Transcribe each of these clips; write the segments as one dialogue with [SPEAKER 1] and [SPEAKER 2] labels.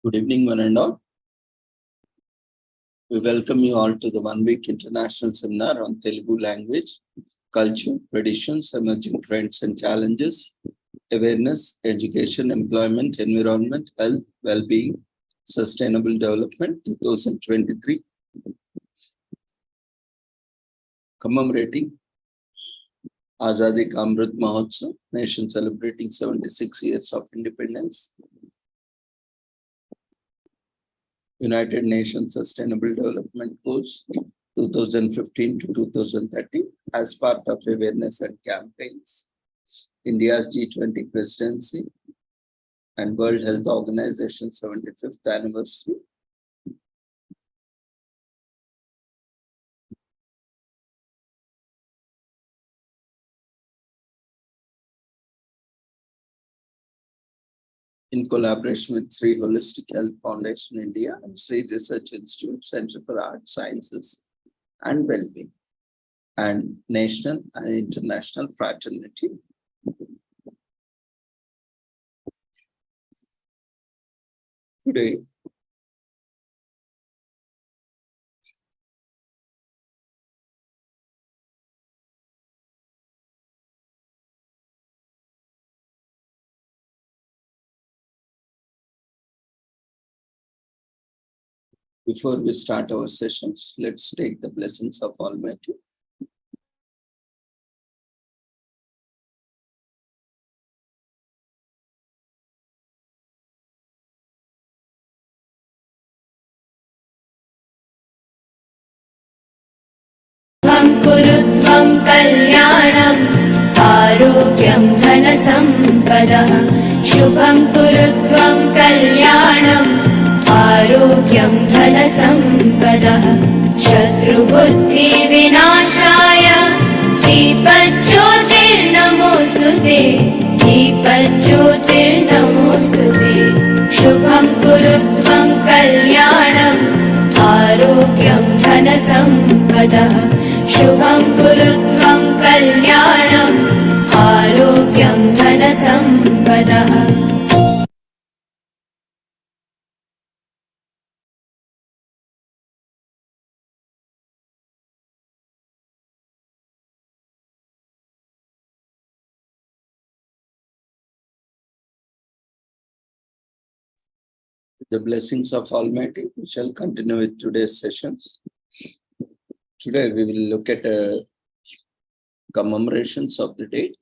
[SPEAKER 1] Good evening, one and all. We welcome you all to the one-week international seminar on Telugu language, culture, traditions, emerging trends and challenges, awareness, education, employment, environment, health, well-being, sustainable development 2023. Commemorating Azadi Ka Amrit Mahotsav, nation celebrating 76 years of independence. United Nations Sustainable Development Goals 2015 to 2030 as part of awareness and campaigns, India's G20 presidency and World Health Organization 75th anniversary. In collaboration with Sri Holistic Health Foundation India and Sri Research Institute, Center for Art, Sciences and Wellbeing, and national and international fraternity. Today, before we start our sessions, let's take the blessings of Almighty.
[SPEAKER 2] Kurutvam kalyanam arogyam dhana sampadah shubham kurutvam kalyanam arogyam dhana sampadah shatru buddhi vinashaya deepajyotir namostute deepajyotir namostute shubham kurutvam kalyanam arogyam dhana sampadah Shubham kurutvam kalyanam arogyam dhana sampadah.
[SPEAKER 1] The blessings of Almighty, we shall continue with today's sessions. Today we will look at commemorations of the date.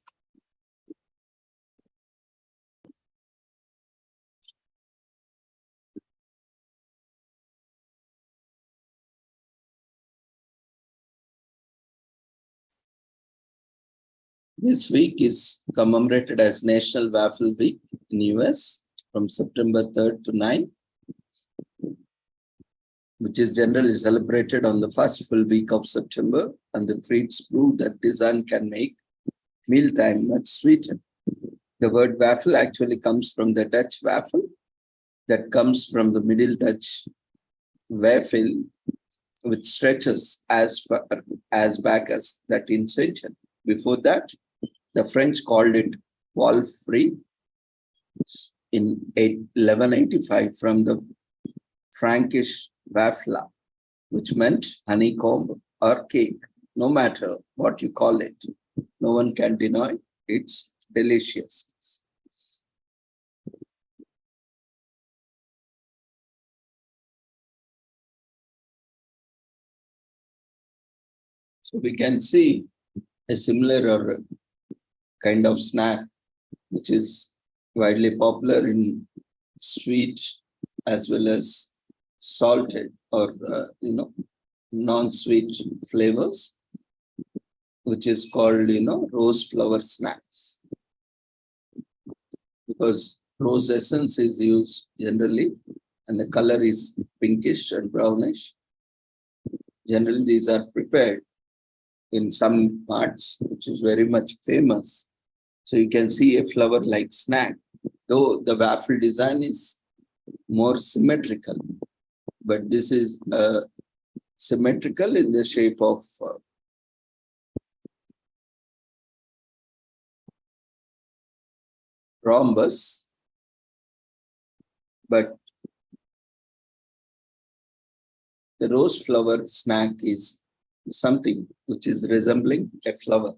[SPEAKER 1] This week is commemorated as National Waffle Week in US from September 3rd to 9th. Which is generally celebrated on the first full week of September, and the treats prove that design can make mealtime much sweeter. The word waffle actually comes from the Dutch waffle, that comes from the Middle Dutch waffle, which stretches as far as back as the 13th century. Before that, the French called it Waffle in 1185 from the Frankish Waffle, which meant honeycomb or cake. No matter what you call it, no one can deny its deliciousness. So we can see a similar or kind of snack, which is widely popular in sweet as well as salted or non-sweet flavors, which is called rose flower snacks, because rose essence is used generally and the color is pinkish and brownish. Generally these are prepared in some parts, which is very much famous. So you can see a flower like snack, though the waffle design is more symmetrical. But this is symmetrical in the shape of rhombus, but The rose flower snack is something which is resembling a flower.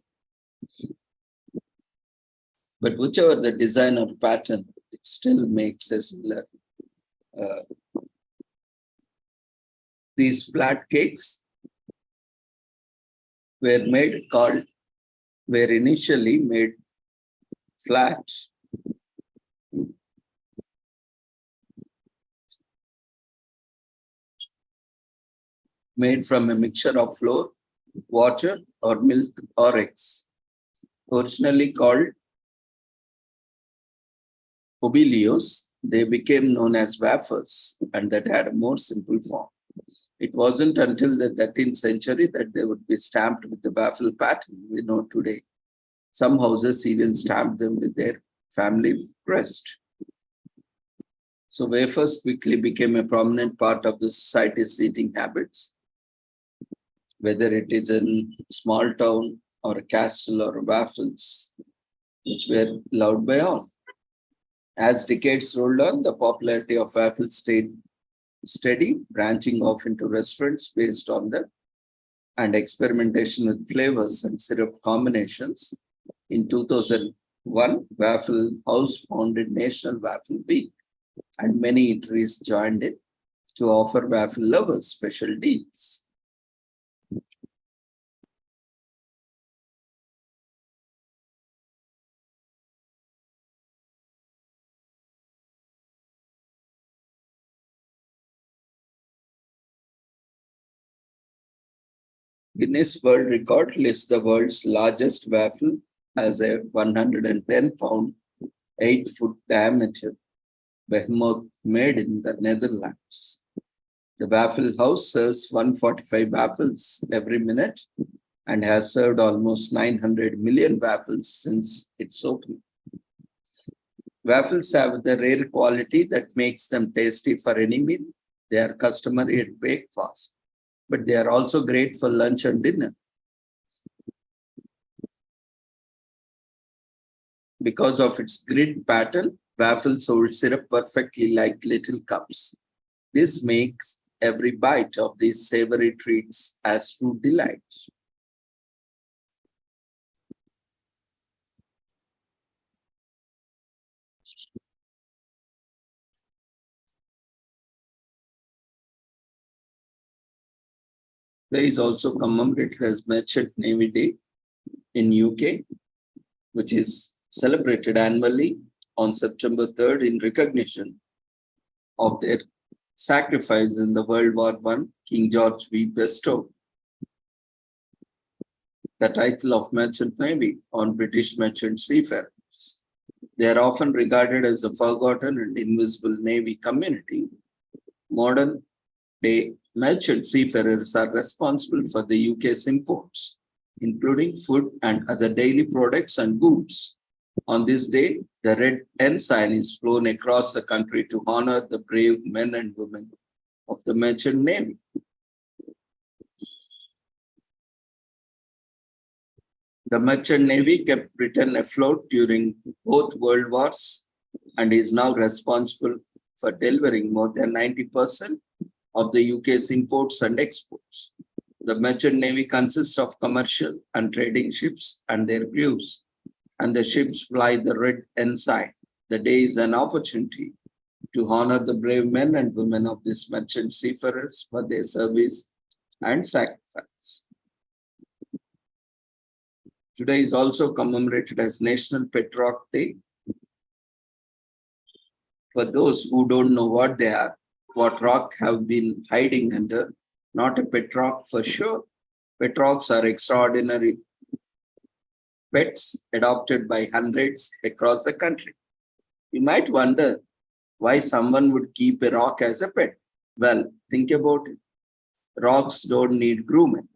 [SPEAKER 1] But whichever the design or pattern, it still makes a similar. These flat cakes were initially made flat. Made from a mixture of flour, water, or milk or eggs. Originally called obilios, they became known as wafers, and that had a more simple form. It wasn't until the 13th century that they would be stamped with the waffle pattern we know today. Some houses even stamped them with their family crest. So wafers quickly became a prominent part of the society's eating habits, whether it is in small town or a castle or waffles, which were loved by all. As decades rolled on, the popularity of waffles stayed steady, branching off into restaurants based on them and experimentation with flavors and syrup combinations. In 2001, Waffle House founded National Waffle Week, and many eateries joined it to offer waffle lovers special deals. Guinness World Record lists the world's largest waffle as a 110-pound, 8-foot diameter behemoth made in the Netherlands. The Waffle House serves 145 waffles every minute and has served almost 900 million waffles since its opening. Waffles have the rare quality that makes them tasty for any meal. They are customary at breakfast, but they are also great for lunch and dinner. Because of its grid pattern, waffles hold syrup perfectly like little cups. This makes every bite of these savory treats as true delight. Today is also commemorated as Merchant Navy Day in UK, which is celebrated annually on September 3rd in recognition of their sacrifice in the World War I. King George V bestowed the title of Merchant Navy on British merchant seafarers. They are often regarded as a forgotten and invisible Navy community. Modern day merchant seafarers are responsible for the UK's imports, including food and other daily products and goods. On this day, the red ensign is flown across the country to honor the brave men and women of the merchant navy. The merchant navy kept Britain afloat during both world wars and is now responsible for delivering more than 90% of the UK's imports and exports. The merchant navy consists of commercial and trading ships and their crews, and the ships fly the red ensign. The day is an opportunity to honor the brave men and women of these merchant seafarers for their service and sacrifice. Today is also commemorated as National Pet Rock Day. For those who don't know what they are, what rock have been hiding under, not a pet rock for sure. Pet rocks are extraordinary pets adopted by hundreds across the country. You might wonder why someone would keep a rock as a pet. Well, think about it. Rocks don't need grooming.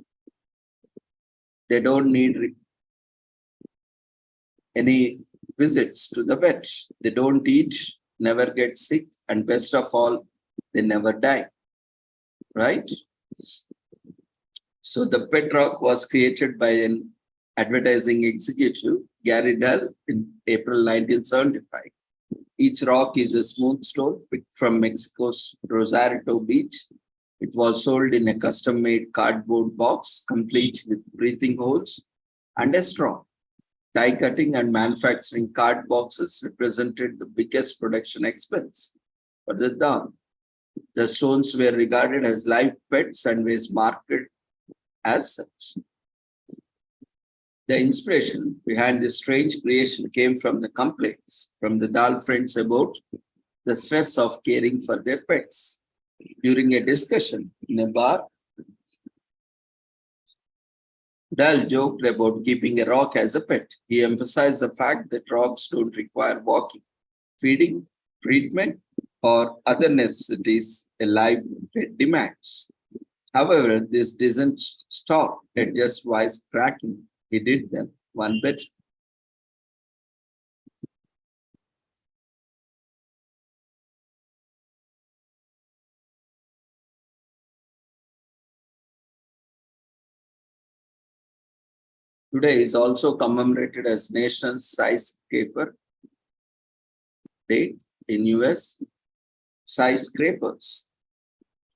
[SPEAKER 1] They don't need any visits to the vet. They don't eat, never get sick, and best of all, they never die, right? So the pet rock was created by an advertising executive, Gary Dell, in April 1975. Each rock is a smooth stone picked from Mexico's Rosarito Beach. It was sold in a custom-made cardboard box, complete with breathing holes and a straw. Die cutting and manufacturing card boxes represented the biggest production expense for the dal. The stones were regarded as live pets and were marketed as such. The inspiration behind this strange creation came from the complaints from the dal friends about the stress of caring for their pets. During a discussion in a bar, Dal joked about keeping a rock as a pet. He emphasized the fact that rocks don't require walking, feeding, treatment, or other necessities a live pet demands. However, this doesn't stop at just wise cracking. He did them one better. Today is also commemorated as National Skyscraper Day in US. Skyscrapers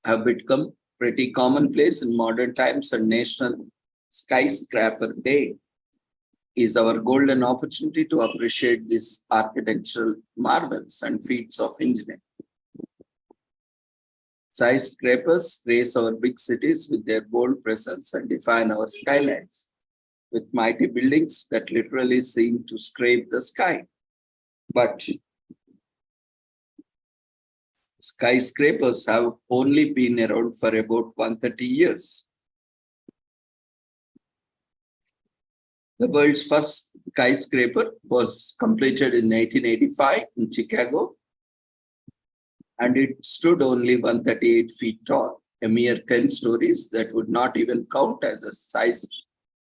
[SPEAKER 1] have become pretty commonplace in modern times, and National Skyscraper Day is our golden opportunity to appreciate these architectural marvels and feats of engineering. Skyscrapers grace our big cities with their bold presence and define our skylines, with mighty buildings that literally seem to scrape the sky. But skyscrapers have only been around for about 130 years. The world's first skyscraper was completed in 1885 in Chicago, and it stood only 138 feet tall, a mere 10 stories that would not even count as a size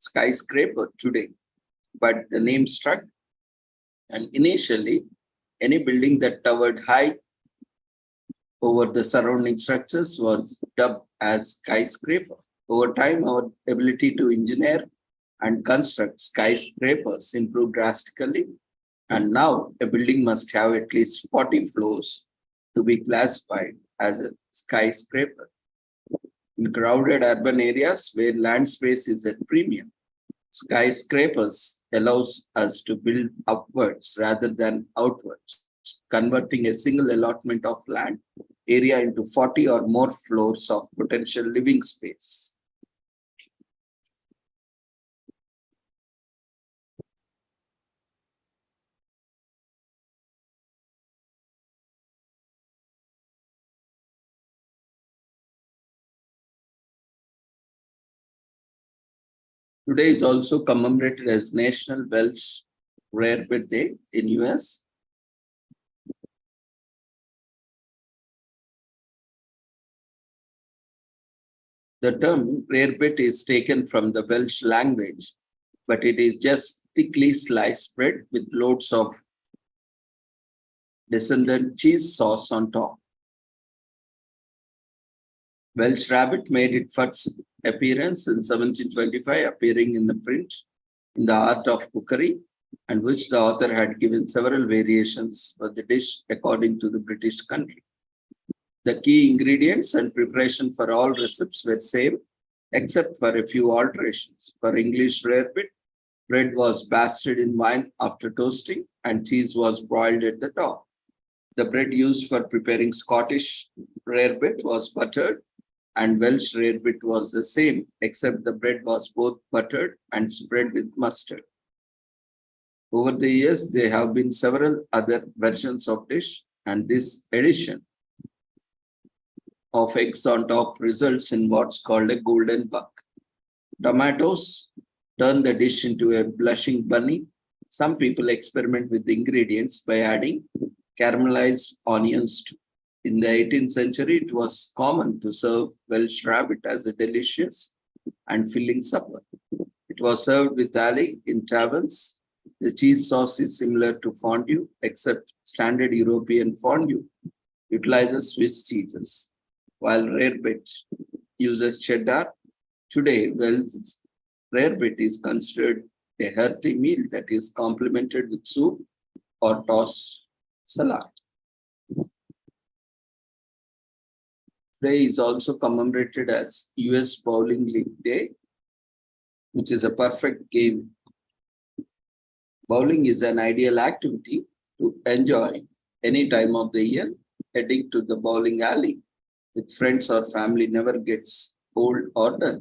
[SPEAKER 1] skyscraper today. But the name struck, and initially, any building that towered high over the surrounding structures was dubbed as skyscraper. Over time, our ability to engineer and construct skyscrapers improved drastically, and now a building must have at least 40 floors to be classified as a skyscraper. In crowded urban areas where land space is at premium, skyscrapers allows us to build upwards rather than outwards, converting a single allotment of land area into 40 or more floors of potential living space. Today is also commemorated as National Welsh Rarebit Day in US. The term rarebit is taken from the Welsh language, but it is just thickly sliced bread with loads of descendant cheese sauce on top. Welsh rabbit made its first appearance in 1725, appearing in the print in the Art of Cookery, and which the author had given several variations for the dish according to the British country. The key ingredients and preparation for all recipes were same, except for a few alterations. For English rarebit, bread was basted in wine after toasting, and cheese was broiled at the top. The bread used for preparing Scottish rarebit was buttered, and Welsh rarebit was the same, except the bread was both buttered and spread with mustard. Over the years, there have been several other versions of dish, and this addition of eggs on top results in what's called a golden buck. Tomatoes turn the dish into a blushing bunny. Some people experiment with the ingredients by adding caramelized onions too. In the 18th century, it was common to serve Welsh rabbit as a delicious and filling supper. It was served with ali in taverns. The cheese sauce is similar to fondue, except standard European fondue utilizes Swiss cheeses, while rarebit uses cheddar. Today, Welsh rarebit is considered a hearty meal that is complemented with soup or tossed salad. Today is also commemorated as US Bowling League Day, which is a perfect game. Bowling is an ideal activity to enjoy any time of the year. Heading to the bowling alley with friends or family never gets old or dull.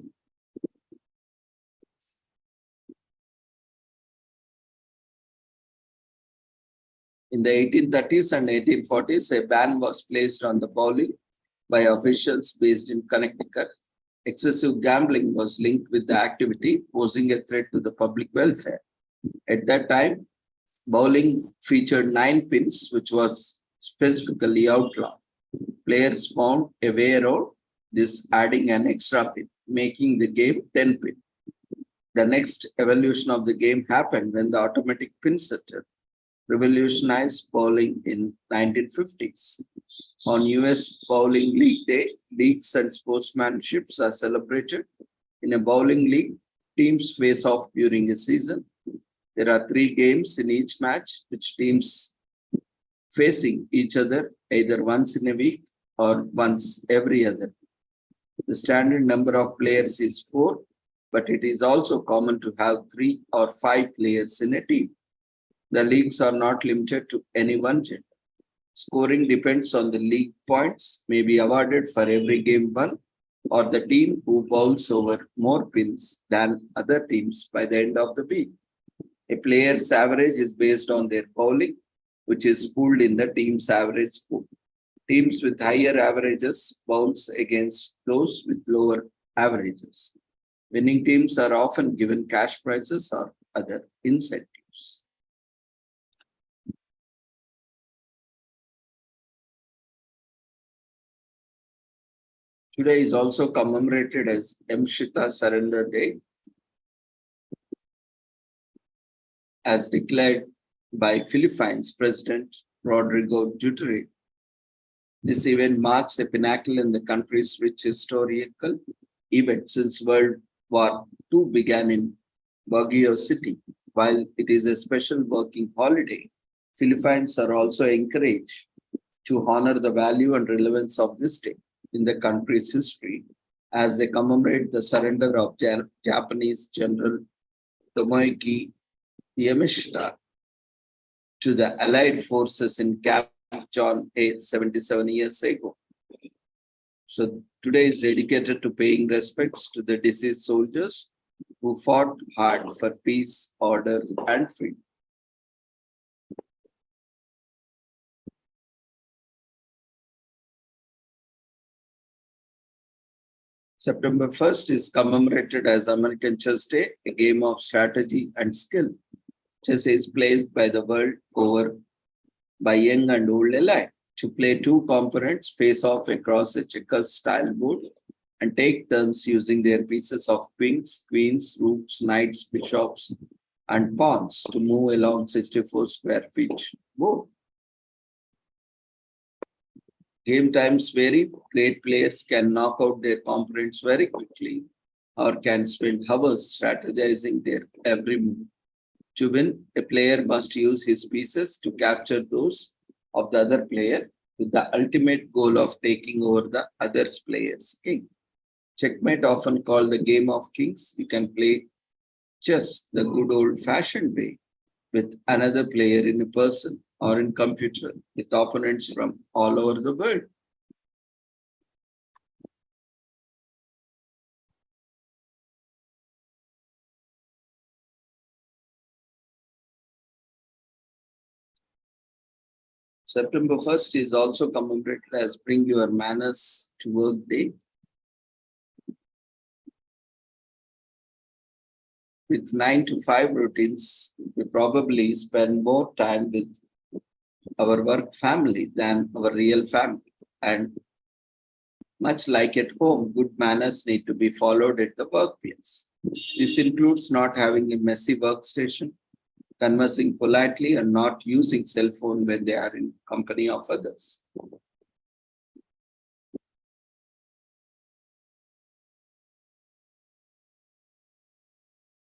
[SPEAKER 1] In the 1830s and 1840s, a ban was placed on the bowling by officials based in Connecticut. Excessive gambling was linked with the activity, posing a threat to the public welfare. At that time, bowling featured 9 pins, which was specifically outlawed. Players found a way around this, adding an extra pin, making the game 10 pin. The next evolution of the game happened when the automatic pin setter revolutionized bowling in 1950s. On US Bowling League Day, leagues and sportsmanships are celebrated. In a bowling league, teams face off during a season. There are 3 games in each match, which teams facing each other either once in a week or once every other. The standard number of players is 4, but it is also common to have 3 or 5 players in a team. The leagues are not limited to any one gender. Scoring depends on the league points, may be awarded for every game won, or the team who bowls over more pins than other teams by the end of the week. A player's average is based on their bowling, which is pooled in the team's average pool. Teams with higher averages bounce against those with lower averages. Winning teams are often given cash prizes or other incentives. Today is also commemorated as Mshita Surrender Day, as declared by Philippines President Rodrigo Duterte. This event marks a pinnacle in the country's rich historical event since World War II began in Baguio City. While it is a special working holiday, Philippines are also encouraged to honor the value and relevance of this day in the country's history as they commemorate the surrender of Japanese General Tomoaki Yamashita to the Allied forces in Camp John 77 years ago. So today is dedicated to paying respects to the deceased soldiers who fought hard for peace, order, and freedom. September 1st is commemorated as American Chess Day, a game of strategy and skill. Chess is played by the world over by young and old alike. To play 2 components face off across a checkers style board and take turns using their pieces of kings, queens, rooks, knights, bishops, and pawns to move along 64 square feet board. Game times vary. Great players can knock out their components very quickly or can spend hours strategizing their every move. To win, a player must use his pieces to capture those of the other player with the ultimate goal of taking over the other player's king. Checkmate, often called the game of kings, you can play chess the good old-fashioned way with another player in a person or in computer with opponents from all over the world. September 1st is also commemorated as Bring Your Manners to Work Day. With 9 to 5 routines, we probably spend more time with our work family than our real family. And much like at home, good manners need to be followed at the workplace. This includes not having a messy workstation, conversing politely, and not using cell phone when they are in company of others.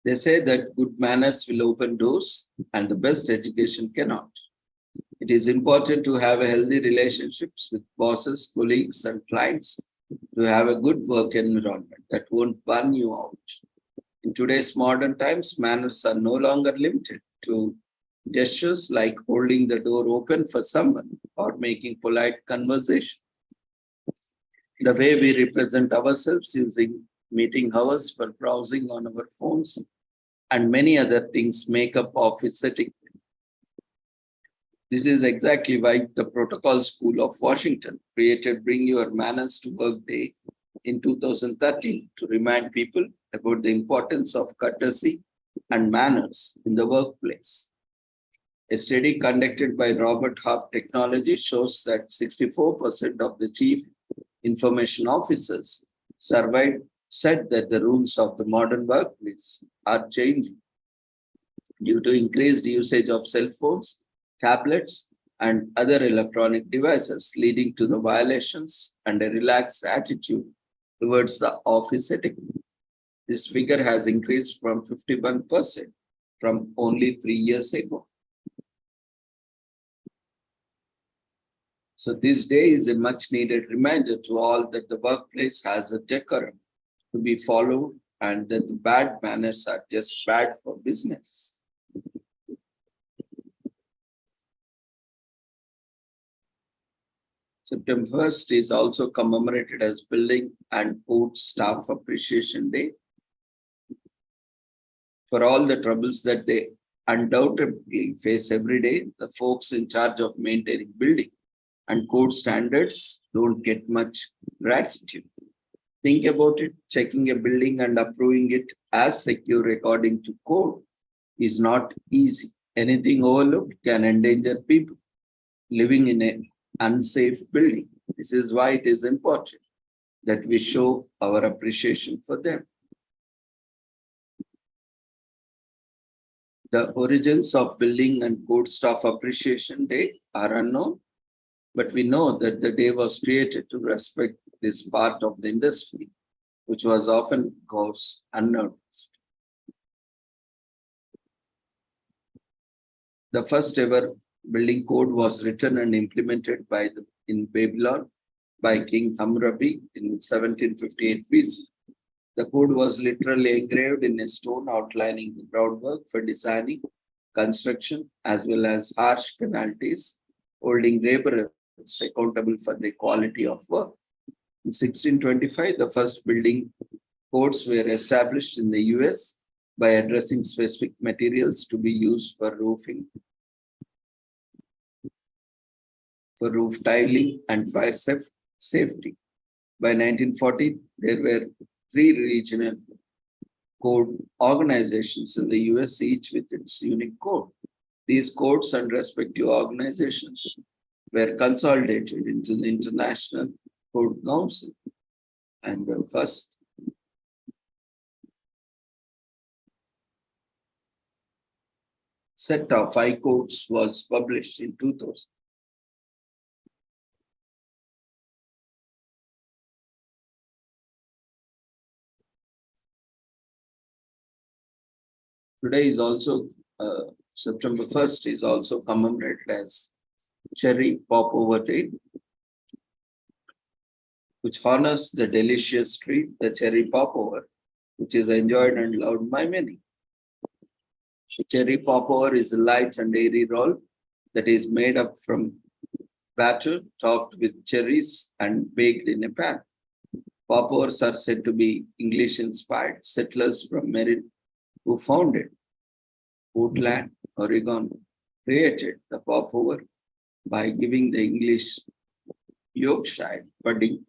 [SPEAKER 1] They say that good manners will open doors and the best education cannot. It is important to have a healthy relationships with bosses, colleagues, and clients to have a good work environment that won't burn you out. In today's modern times, manners are no longer limited to gestures like holding the door open for someone or making polite conversation. The way we represent ourselves using meeting hours for browsing on our phones and many other things make up office etiquette. This is exactly why the Protocol School of Washington created Bring Your Manners to Work Day in 2013 to remind people about the importance of courtesy and manners in the workplace. A study conducted by Robert Half Technology shows that 64% of the chief information officers surveyed said that the rules of the modern workplace are changing due to increased usage of cell phones, tablets, and other electronic devices, leading to the violations and a relaxed attitude towards the office etiquette. This figure has increased from 51% from only 3 years ago. So this day is a much needed reminder to all that the workplace has a decorum to be followed and that the bad manners are just bad for business. September 1st is also commemorated as Building and Port Staff Appreciation Day. For all the troubles that they undoubtedly face every day, the folks in charge of maintaining building and code standards don't get much gratitude. Think about it, checking a building and approving it as secure according to code is not easy. Anything overlooked can endanger people living in an unsafe building. This is why it is important that we show our appreciation for them. The origins of Building and Code Staff Appreciation Day are unknown, but we know that the day was created to respect this part of the industry, which was often goes unnoticed. The first ever building code was written and implemented in Babylon by King Hammurabi in 1758 BC. The code was literally engraved in a stone outlining the groundwork for designing, construction, as well as harsh penalties, holding laborers accountable for the quality of work. In 1625, the first building codes were established in the US by addressing specific materials to be used for roofing, for roof tiling and fire safety. By 1940, there were 3 regional code organizations in the US, each with its unique code. These codes and respective organizations were consolidated into the International Code Council, and the first set of 5 codes was published in 2000. Today is also, September 1st is also commemorated as Cherry Popover Day, which honors the delicious treat, the cherry popover, which is enjoyed and loved by many. Cherry popover is a light and airy roll that is made up from batter topped with cherries and baked in a pan. Popovers are said to be English-inspired settlers from Maryland who founded Portland, Oregon, created the popover by giving the English Yorkshire pudding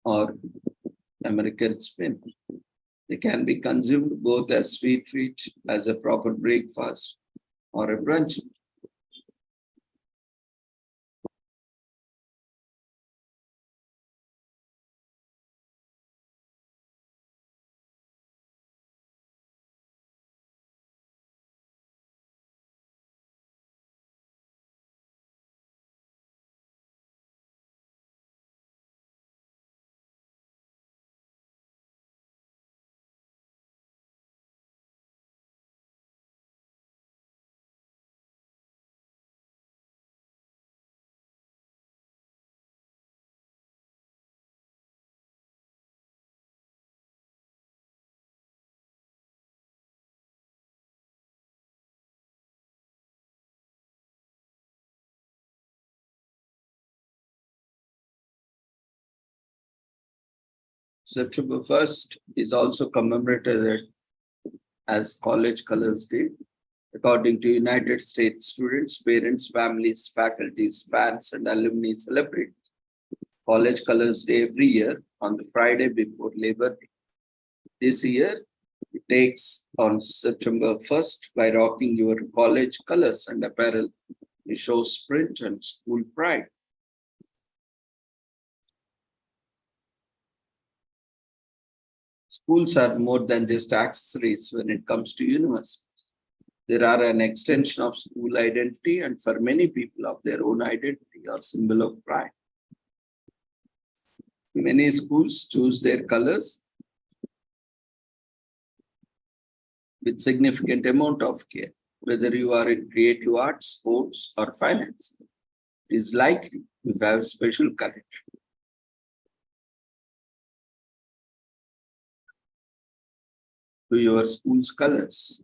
[SPEAKER 1] or American spin. They can be consumed both as sweet treat, as a proper breakfast, or a brunch. September 1st is also commemorated as College Colors Day. According to United States students, parents, families, faculties, fans, and alumni celebrate College Colors Day every year on the Friday before Labor Day. This year, it takes on September 1st by rocking your college colors and apparel to show spirit and school pride. Schools are more than just accessories when it comes to universities. They are an extension of school identity and for many people of their own identity or symbol of pride. Many schools choose their colors with significant amount of care. Whether you are in creative arts, sports, or finance, it is likely you have special courage to your school's colors.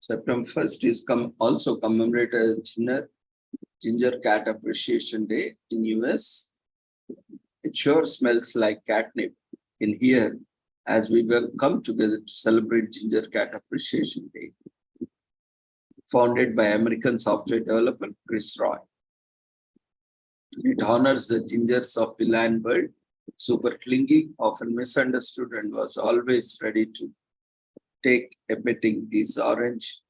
[SPEAKER 1] September 1st is also commemorated as Ginger Cat Appreciation Day in US. It sure smells like catnip in here as we will come together to celebrate Ginger Cat Appreciation Day, founded by American software developer Chris Roy. It honors the gingers of the land bird, super clingy, often misunderstood, and was always ready to take a petting piece orange.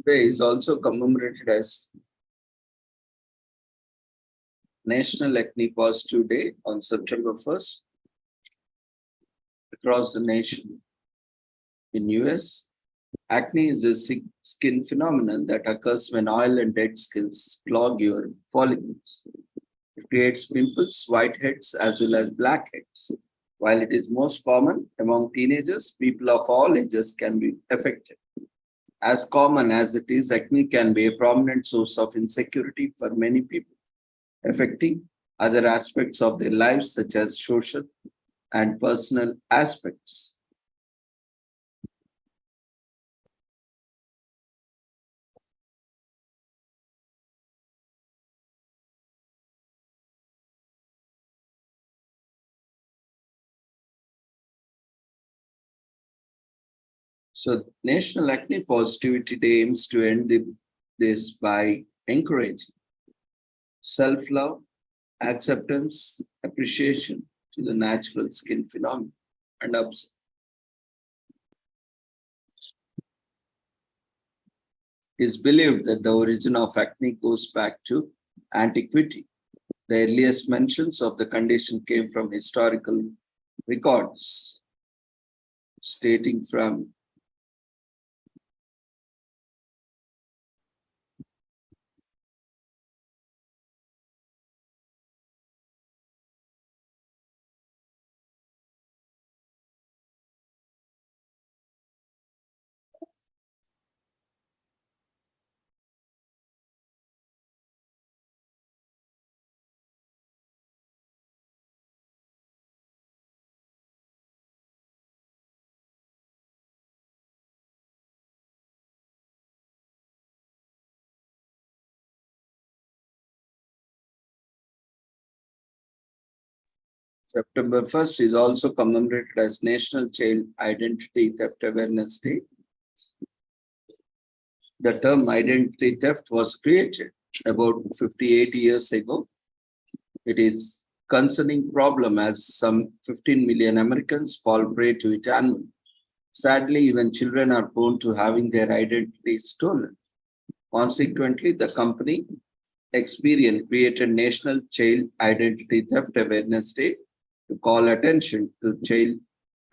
[SPEAKER 1] Day is also commemorated as National Acne Positive Day on September 1st. Across the nation. In US, acne is a skin phenomenon that occurs when oil and dead cells clog your follicles. It creates pimples, whiteheads, as well as blackheads. While it is most common among teenagers, people of all ages can be affected. As common as it is, acne can be a prominent source of insecurity for many people, affecting other aspects of their lives, such as social and personal aspects. So National Acne Positivity Day aims to end this by encouraging self-love, acceptance, appreciation to the natural skin phenomenon and observe. It is believed that the origin of acne goes back to antiquity. The earliest mentions of the condition came from historical records, stating from September 1st is also commemorated as National Child Identity Theft Awareness Day. The term identity theft was created about 58 years ago It is concerning problem as some 15 million Americans fall prey to it annually. Sadly, even children are prone to having their identities stolen. Consequently, the company Experian created National Child Identity Theft Awareness Day to call attention to child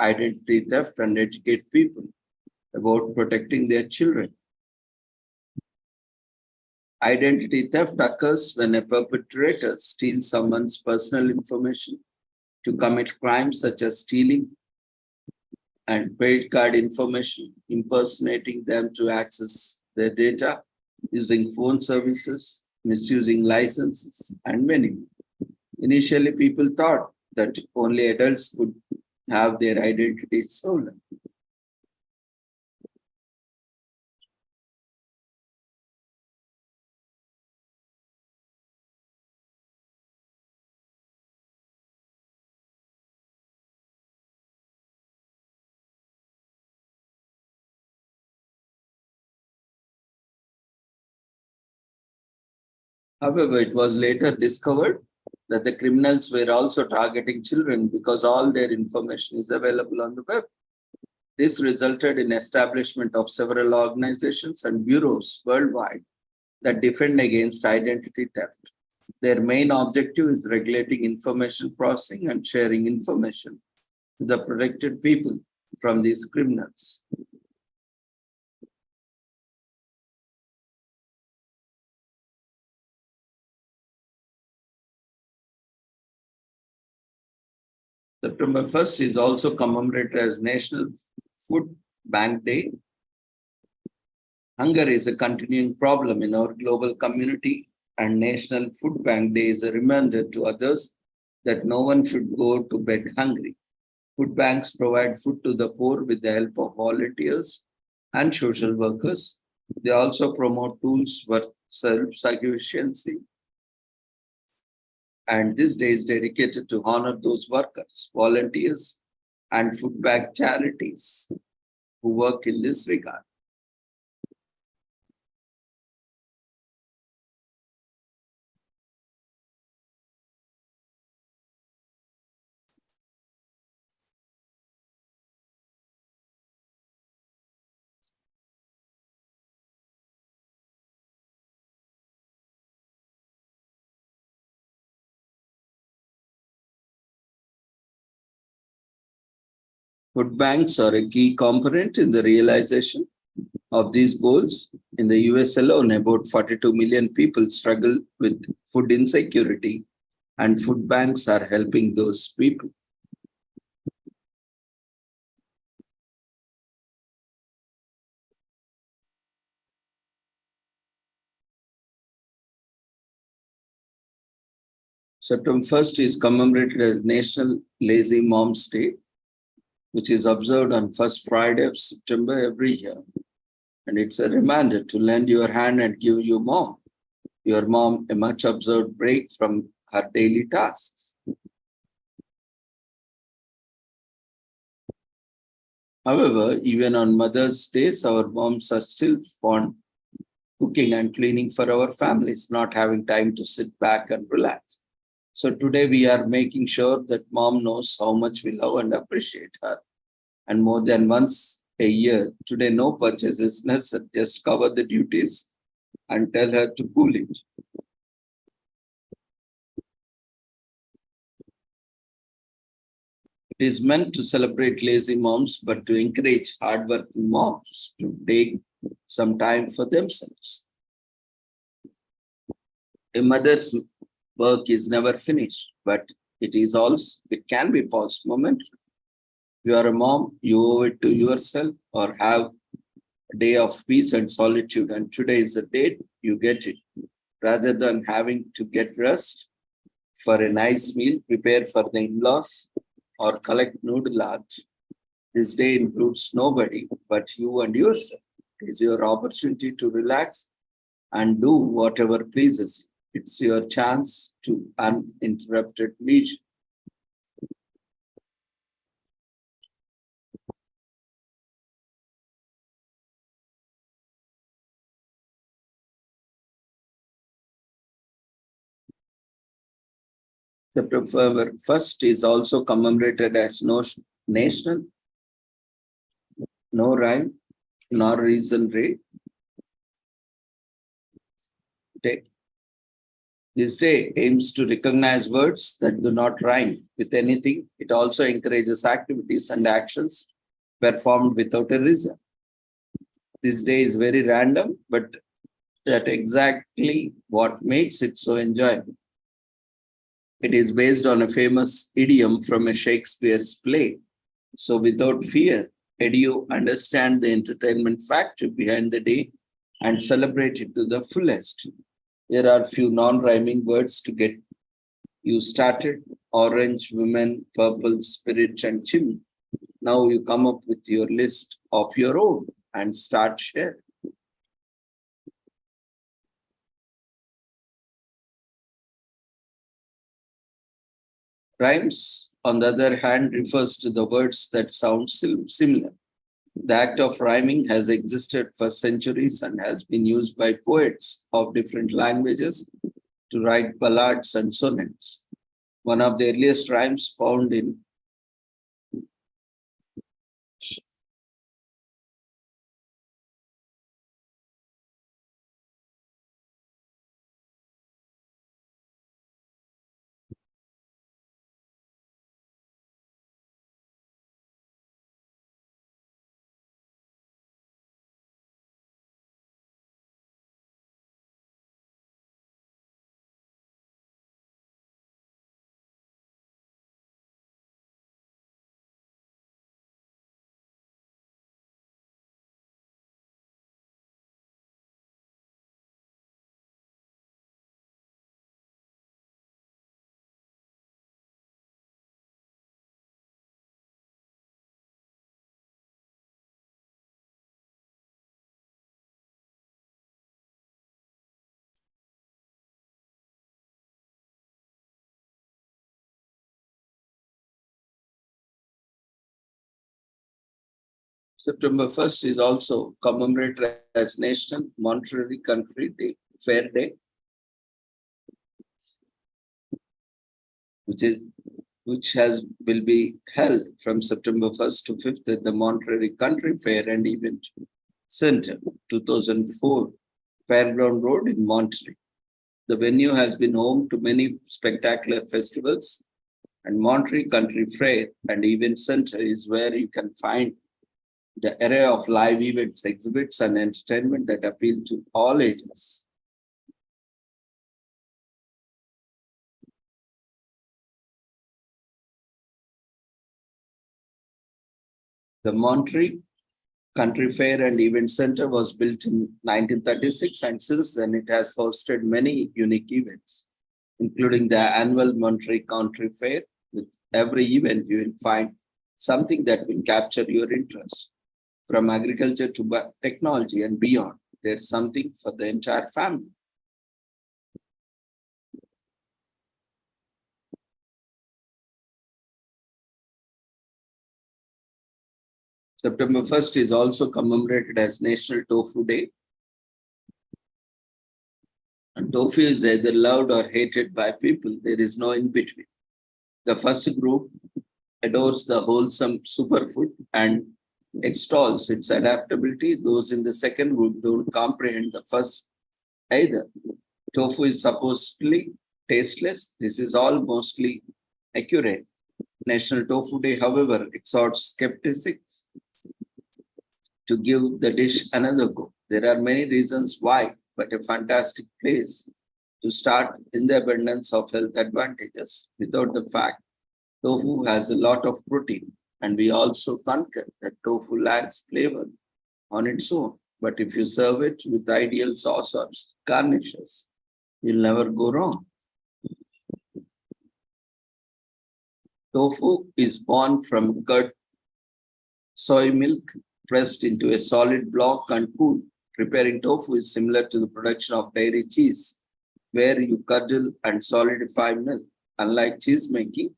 [SPEAKER 1] identity theft and educate people about protecting their children. Identity theft occurs when a perpetrator steals someone's personal information to commit crimes such as stealing and credit card information, impersonating them to access their data, using phone services, misusing licenses, and many more. Initially, people thought that only adults could have their identity stolen. However, it was later discovered that the criminals were also targeting children because all their information is available on the web. This resulted in establishment of several organizations and bureaus worldwide that defend against identity theft. Their main objective is regulating information processing and sharing information to the protected people from these criminals. September 1st is also commemorated as National Food Bank Day. Hunger is a continuing problem in our global community, and National Food Bank Day is a reminder to others that no one should go to bed hungry. Food banks provide food to the poor with the help of volunteers and social workers. They also promote tools for self-sufficiency. And this day is dedicated to honor those workers, volunteers, and food bank charities who work in this regard. Food banks are a key component in the realization of these goals. In the US alone, about 42 million people struggle with food insecurity, and food banks are helping those people. September 1st is commemorated as National Lazy Moms Day, which is observed on first Friday of September every year. And it's a reminder to lend your hand and give your mom a much observed break from her daily tasks. However, even on Mother's Days, our moms are still fond cooking and cleaning for our families, not having time to sit back and relax. So today we are making sure that mom knows how much we love and appreciate her. And more than once a year, today no purchase is necessary, just cover the duties and tell her to cool it. It is meant to celebrate lazy moms, but to encourage hardworking moms to take some time for themselves. A mother's work is never finished, but it can be paused momentary. If you are a mom, you owe it to yourself or have a day of peace and solitude, and today is the date you get it. Rather than having to get rest for a nice meal, prepare for the in-laws, or collect noodle art, this day includes nobody but you and yourself. It is your opportunity to relax and do whatever pleases you. It's your chance to uninterrupted leisure. September 1st is also commemorated as National No Rhyme Nor Reason Day. This day aims to recognize words that do not rhyme with anything. It also encourages activities and actions performed without a reason. This day is very random, but that exactly what makes it so enjoyable. It is based on a famous idiom from a Shakespeare's play. So without fear, you understand the entertainment factor behind the day and celebrate it to the fullest. There are few non-rhyming words to get you started: orange, women, purple, spirit, and chimney. Now you come up with your list of your own and start sharing. Rhymes, on the other hand, refers to the words that sound similar. The act of rhyming has existed for centuries and has been used by poets of different languages to write ballads and sonnets. One of the earliest rhymes found in September 1st is also commemorated as National Monterey Country Day, Fair Day, which will be held from September 1st to 5th at the Monterey Country Fair and Event Center, 2004, Fairground Road in Monterey. The venue has been home to many spectacular festivals, and Monterey Country Fair and Event Center is where you can find the array of live events, exhibits, and entertainment that appeal to all ages. The Monterey Country Fair and Event Center was built in 1936, and since then it has hosted many unique events, including the annual Monterey Country Fair. With every event, you will find something that will capture your interest. From agriculture to technology and beyond, there's something for the entire family. September 1st is also commemorated as National Tofu Day. And tofu is either loved or hated by people. There is no in between. The first group adores the wholesome superfood and extols its adaptability. Those in the second group don't comprehend the first either. Tofu is supposedly tasteless. This is all mostly accurate. National Tofu Day, however, exhorts skeptics to give the dish another go. There are many reasons why, but a fantastic place to start in the abundance of health advantages. Without the fact, tofu has a lot of protein, and we also concur that tofu lacks flavor on its own. But if you serve it with ideal sauce or garnishes, you'll never go wrong. Tofu is born from curd, soy milk, pressed into a solid block and cooled. Preparing tofu is similar to the production of dairy cheese, where you curdle and solidify milk. Unlike cheese making,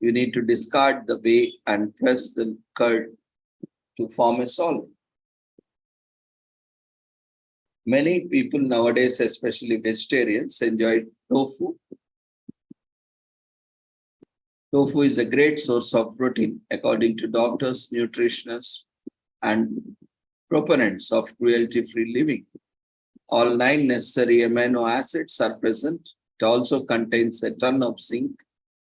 [SPEAKER 1] you need to discard the whey and press the curd to form a solid. Many people nowadays, especially vegetarians, enjoy tofu Tofu is a great source of protein, according to doctors, nutritionists, and proponents of cruelty-free living. All 9 necessary amino acids are present. It also contains a ton of zinc,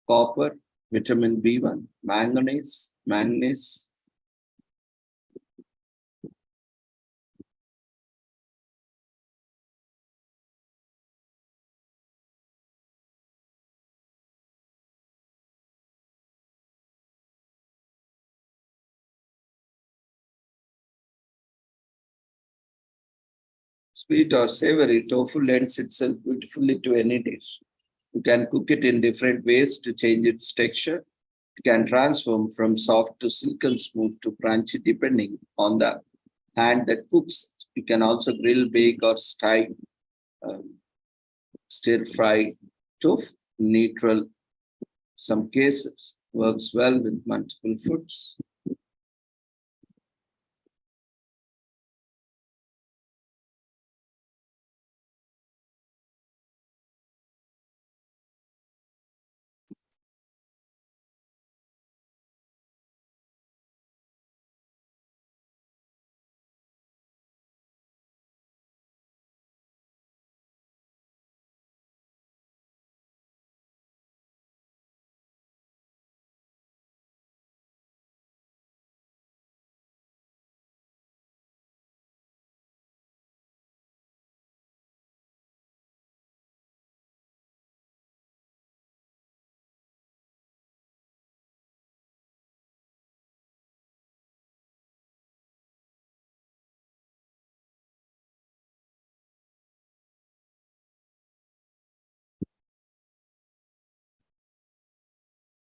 [SPEAKER 1] copper, vitamin B1, manganese, sweet or savory. Tofu lends itself beautifully to any dish. You can cook it in different ways to change its texture. It can transform from soft to silken smooth to crunchy depending on the hand that cooks it. You can also grill, bake, or stir fry tofu. Neutral, some cases, works well with multiple foods.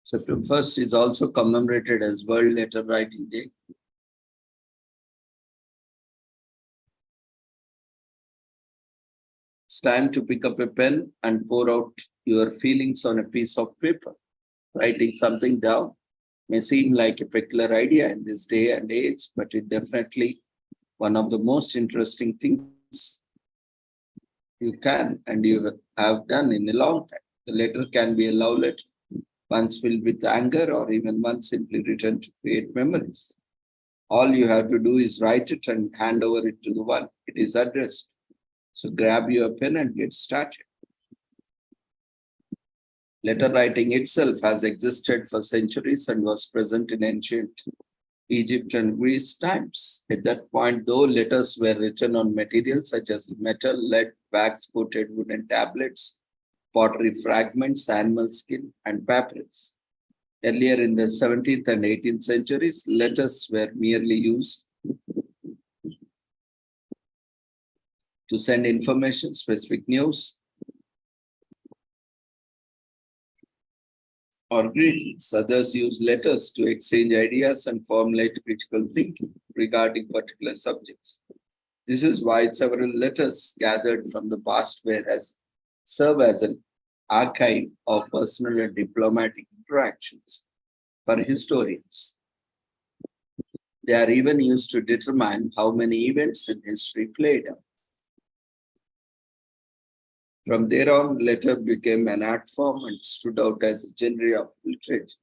[SPEAKER 1] September 1st is also commemorated as World Letter Writing Day. It's time to pick up a pen and pour out your feelings on a piece of paper. Writing something down may seem like a peculiar idea in this day and age, but it definitely one of the most interesting things you can and you have done in a long time. The letter can be a love letter, once filled with anger, or even one simply written to create memories. All you have to do is write it and hand over it to the one it is addressed. So grab your pen and get started. Letter writing itself has existed for centuries and was present in ancient Egypt and Greece times. At that point, though, letters were written on materials such as metal, lead, wax-coated wooden tablets, pottery fragments, animal skin, and papyrus. Earlier in the 17th and 18th centuries, letters were merely used to send information, specific news, or greetings. Others use letters to exchange ideas and formulate critical thinking regarding particular subjects. This is why several letters gathered from the past serve as an archive of personal and diplomatic interactions for historians. They are even used to determine how many events in history played out. From there on, letter became an art form and stood out as a genre of literature.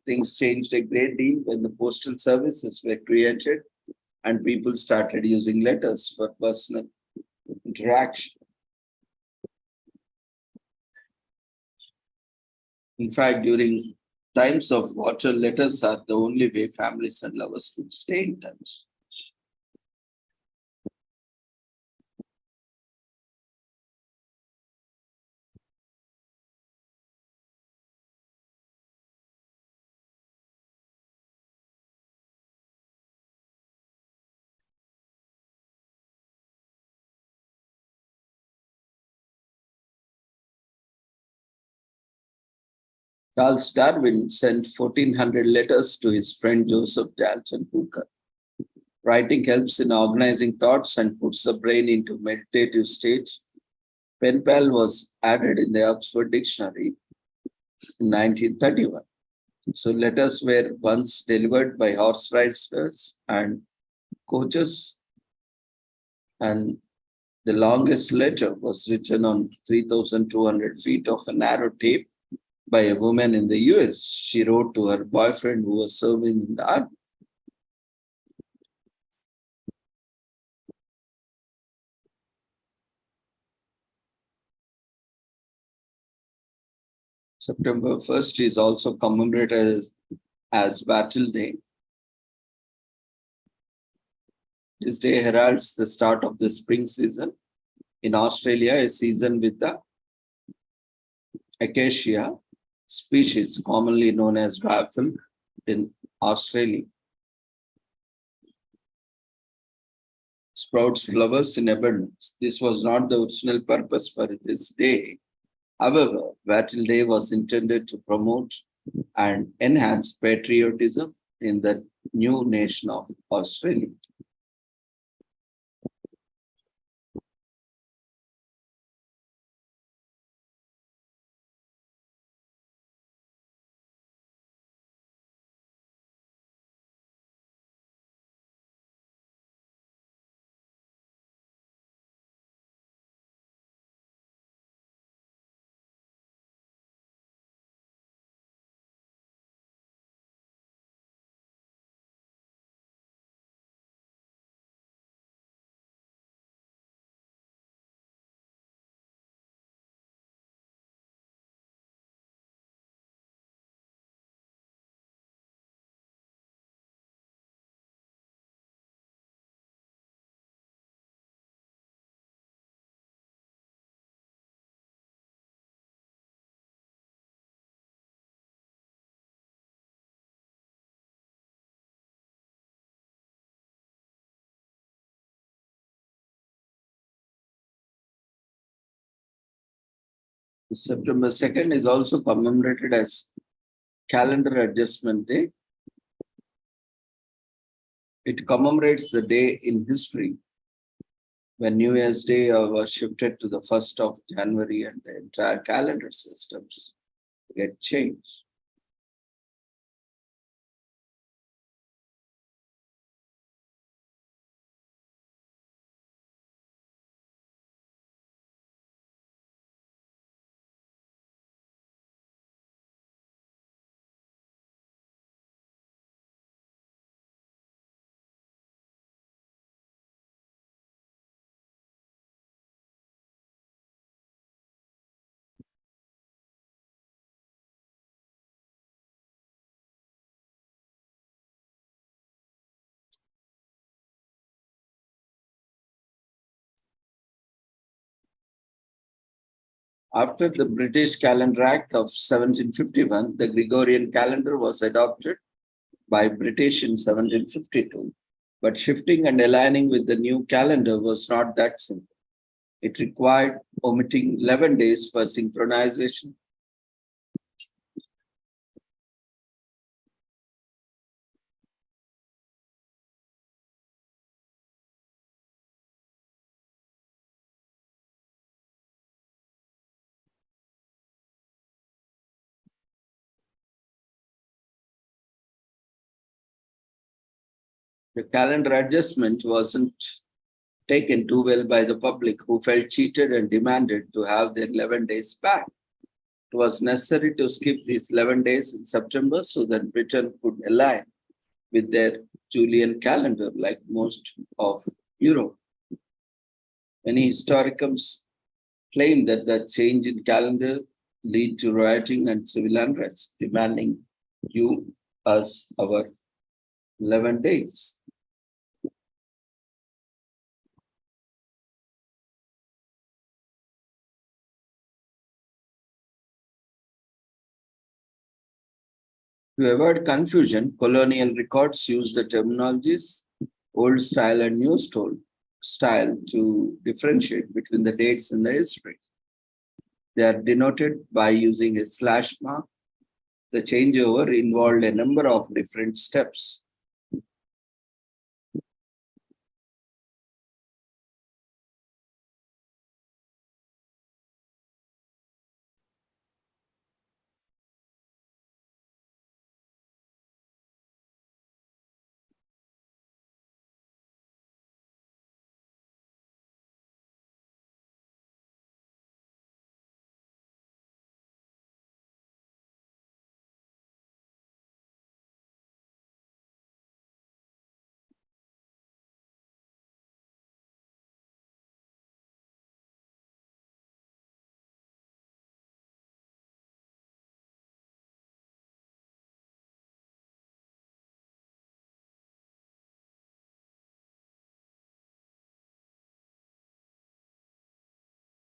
[SPEAKER 1] Things changed a great deal when the postal services were created and people started using letters for personal interaction. In fact, during times of water, letters are the only way families and lovers could stay in touch. Charles Darwin sent 1,400 letters to his friend Joseph Dalton Hooker. Writing helps in organizing thoughts and puts the brain into meditative state. Penpal was added in the Oxford Dictionary in 1931. So letters were once delivered by horse riders and coaches, and the longest letter was written on 3,200 feet of a narrow tape by a woman in the US. She wrote to her boyfriend who was serving in the army. September 1st is also commemorated as Battle Day. This day heralds the start of the spring season. In Australia, a season with the acacia species commonly known as waffle in Australia. Sprouts flowers in abundance. This was not the original purpose for this day. However, Battle Day was intended to promote and enhance patriotism in the new nation of Australia. September 2nd is also commemorated as Calendar Adjustment Day. It commemorates the day in history when New Year's Day was shifted to the 1st of January and the entire calendar systems get changed. After the British Calendar Act of 1751, the Gregorian calendar was adopted by British in 1752. But shifting and aligning with the new calendar was not that simple. It required omitting 11 days for synchronization. The calendar adjustment wasn't taken too well by the public, who felt cheated and demanded to have their 11 days back. It was necessary to skip these 11 days in September so that Britain could align with their Julian calendar like most of Europe. Many historians claim that the change in calendar lead to rioting and civil unrest, demanding you us our 11 days. To avoid confusion, Colonial Records use the terminologies old style and new style to differentiate between the dates in the history. They are denoted by using a slash mark. The changeover involved a number of different steps.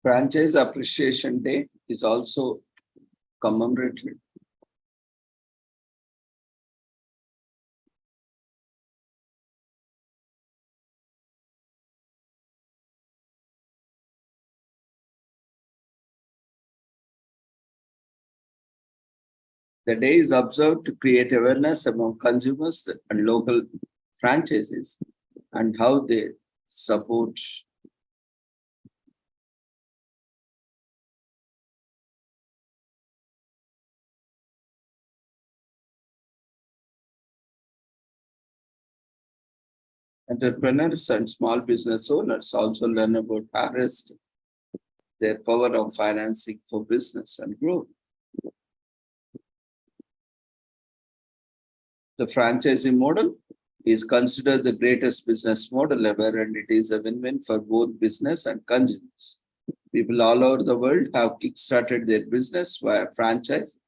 [SPEAKER 1] Franchise Appreciation Day is also commemorated. The day is observed to create awareness among consumers and local franchises and how they support entrepreneurs and small business owners also learn about harnessing their power of financing for business and growth. The franchising model is considered the greatest business model ever, and it is a win-win for both business and consumers. People all over the world have kickstarted their business via franchise.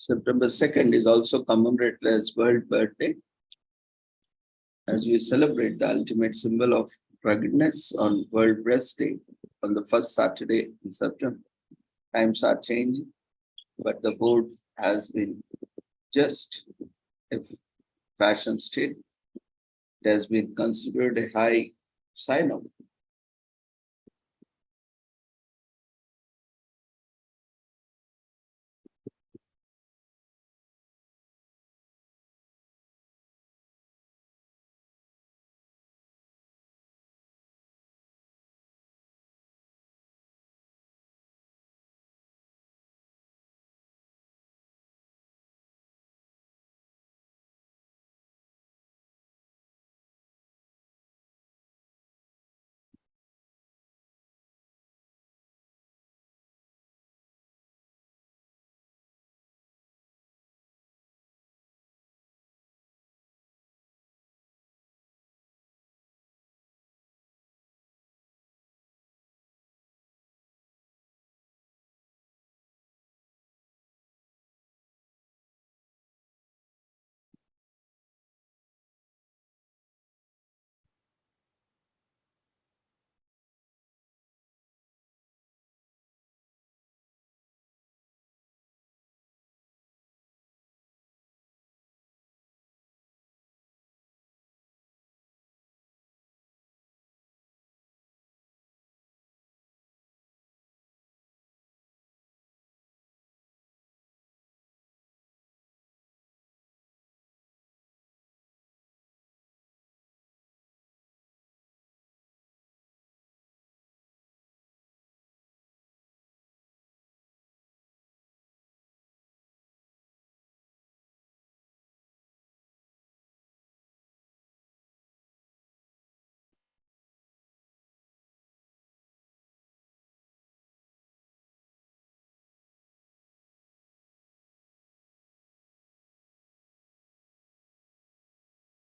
[SPEAKER 1] September 2nd is also commemorated as World Bird Day, as we celebrate the ultimate symbol of ruggedness on World Breast Day on the first Saturday in September. Times are changing, but the board has been just a fashion statement. It has been considered a high sign of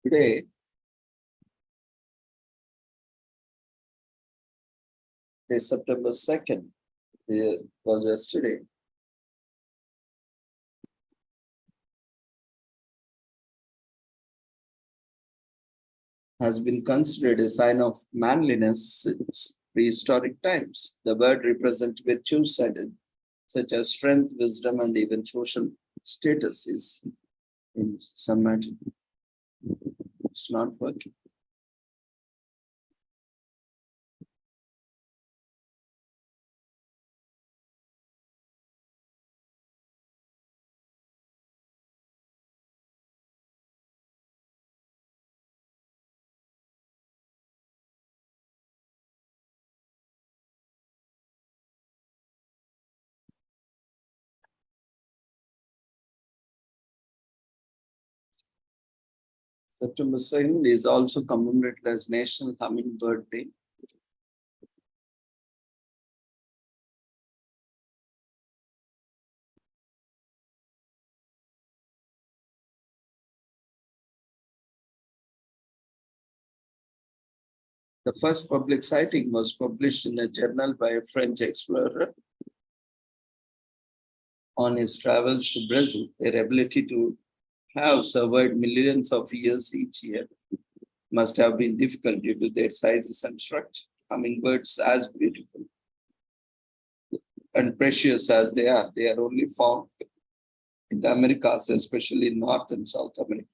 [SPEAKER 1] today. Is September 2nd. It was yesterday. has been considered a sign of manliness since prehistoric times. The bird represents virtues such as strength, wisdom, and even social status is in some matter. It's not working. September 2nd is also commemorated as National Hummingbird Day. The first public sighting was published in a journal by a French explorer on his travels to Brazil. Their ability to have survived millions of years each year must have been difficult due to their sizes and structure. Hummingbirds, as beautiful and precious as they are only found in the Americas, especially in North and South America.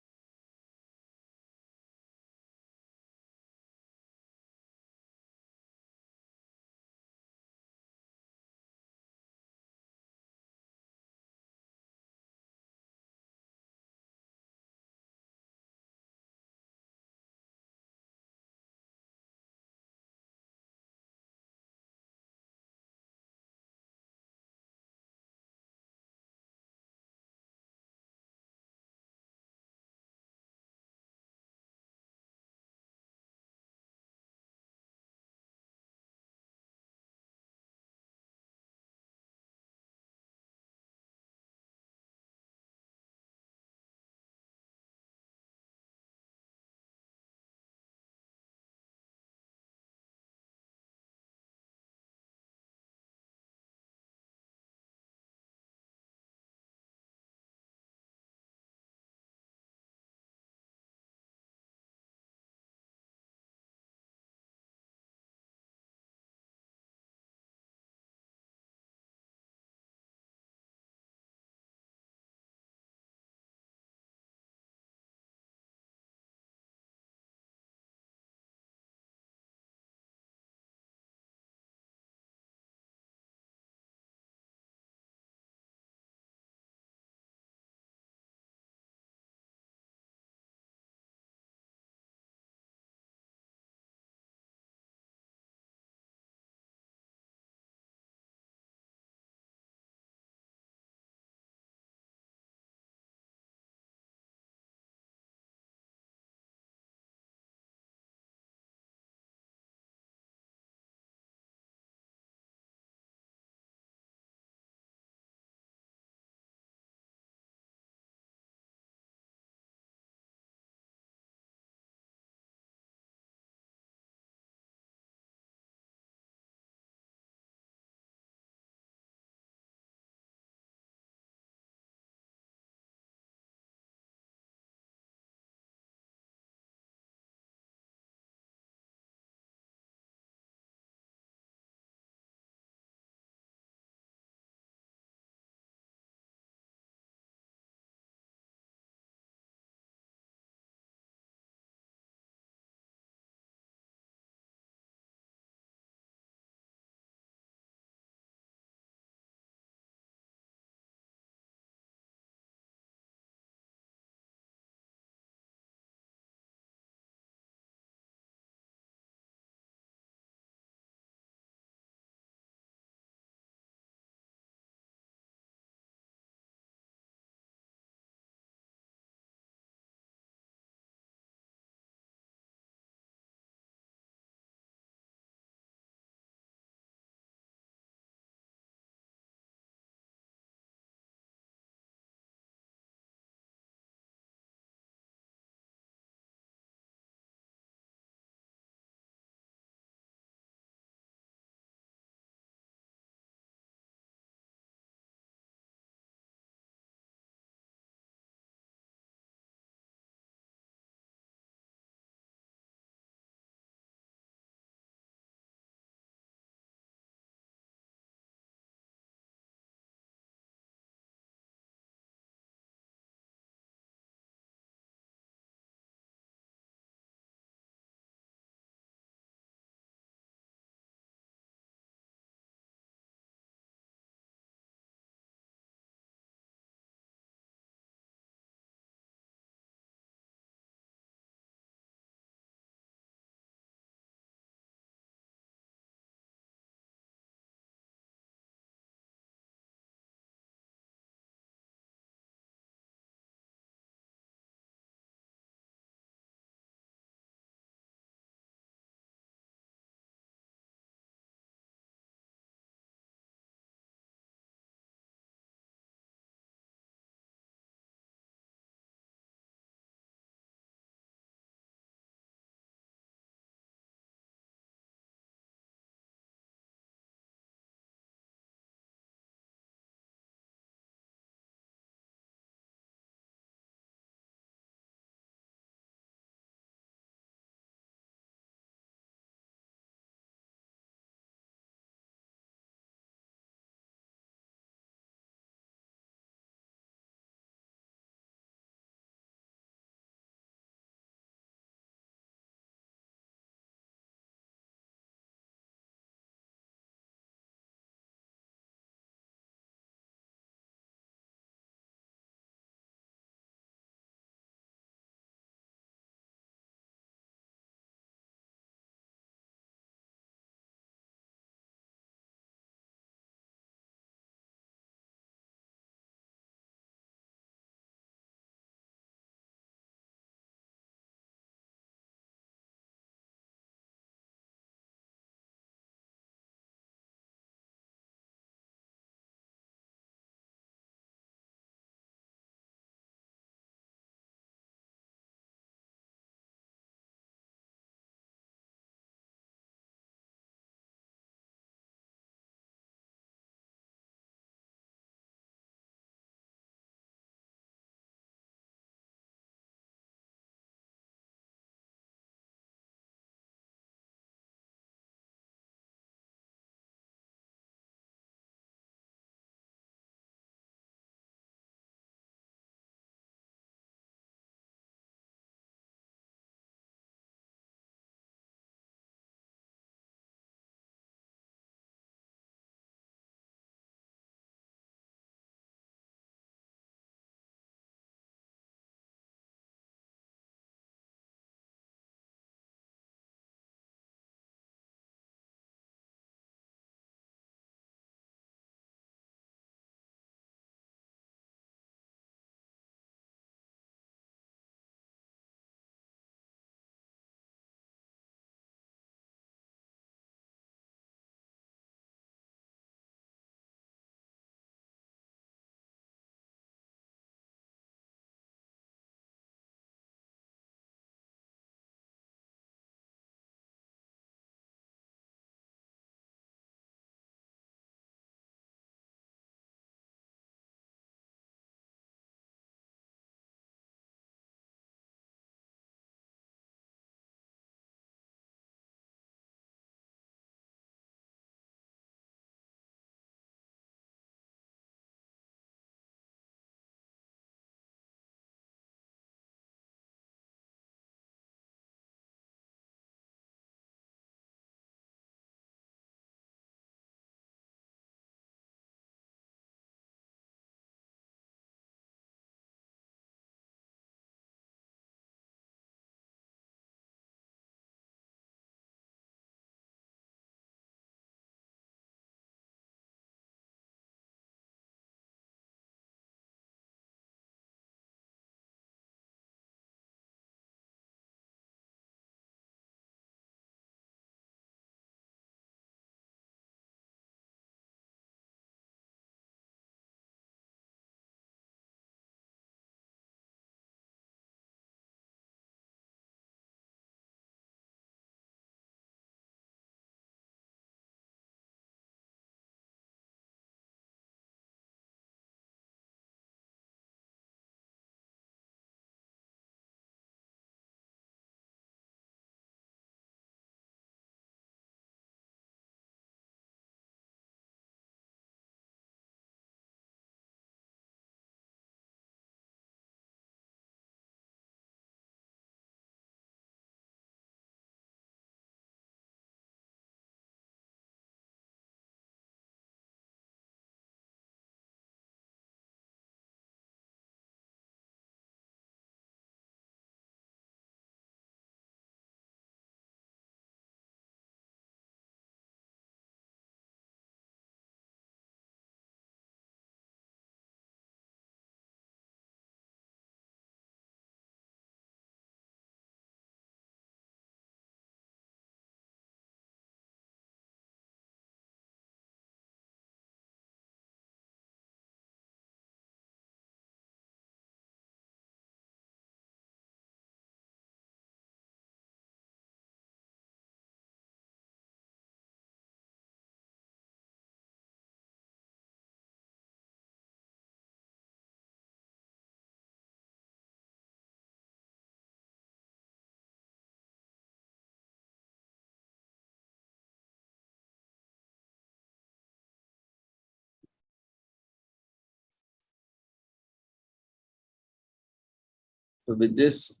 [SPEAKER 1] So with this,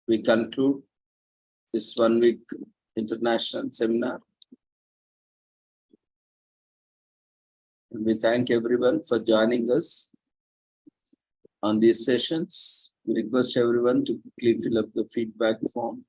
[SPEAKER 1] we conclude this 1 week international seminar. And we thank everyone for joining us on these sessions. We request everyone to quickly fill up the feedback form.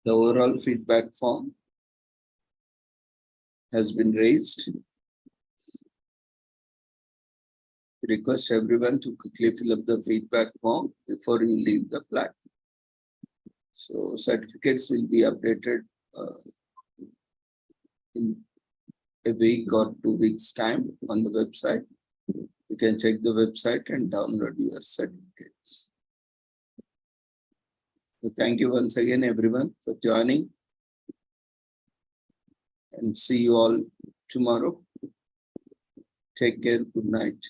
[SPEAKER 1] The overall feedback form has been raised. We request everyone to quickly fill up the feedback form before you leave the platform. So certificates will be updated in a week or 2 weeks' time on the website. You can check the website and download your certificates. So thank you once again, everyone, for joining. And see you all tomorrow. Take care. Good night.